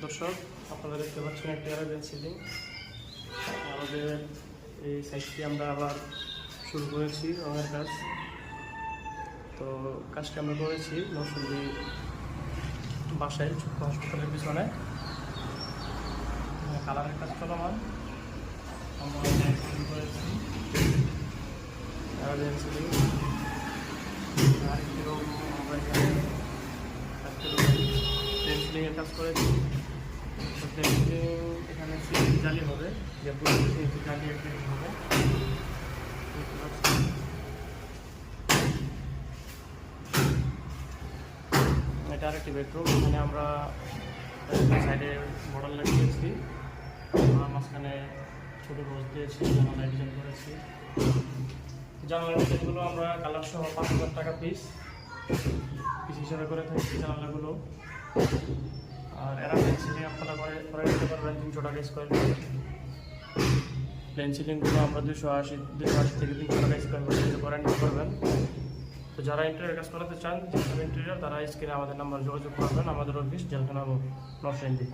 দর্শক, আপনারা দেখতে পাচ্ছেন একটা অ্যারাবিয়ান সিলিং। আমাদের এই সাইটটি আমরা আবার শুরু করেছি রঙের কাজ। তো কাজটি আমরা করেছি নরসিংদী বাসায় ছোট্ট হাসপাতালের পিছনে। কালারের কাজ চলমান, আমরা শুরু করেছি অ্যারাবিয়ান সিলিং। আরেকটি রুম আমরা এখানে সিলিংয়ের কাজ করেছি। এখানে সিলিং জালি হবে, যে জালি একটা হবে। এটা আরেকটি বেডরুম। এখানে আমরা সাইডে মডেল লাগিয়েছি, মাঝখানে ছোটো রোজ দিয়েছি, জানালা ডিজাইন করেছি। জানালার ডিজাইনগুলো আমরা কালার সহ 5,000 টাকা পিস হিসাবে করে থাকি জানালাগুলো। আর অ্যারাবিয়ান সিলিং আপনারা করে দিতে পারবেন 300 টাকা স্কোয়ার ফিট। প্লেন সিলিংগুলো আমরা 280 থেকে 300 টাকা স্কোয়ার ফিট করে নিতে পারবেন। তো যারা ইন্টেরিয়র কাজ করাতে চান, ইন্টেরিয়র, তারা স্ক্রিনে আমাদের নাম্বার যোগাযোগ করবেন। আমাদের অফিস জেলখানা নরসিংদী।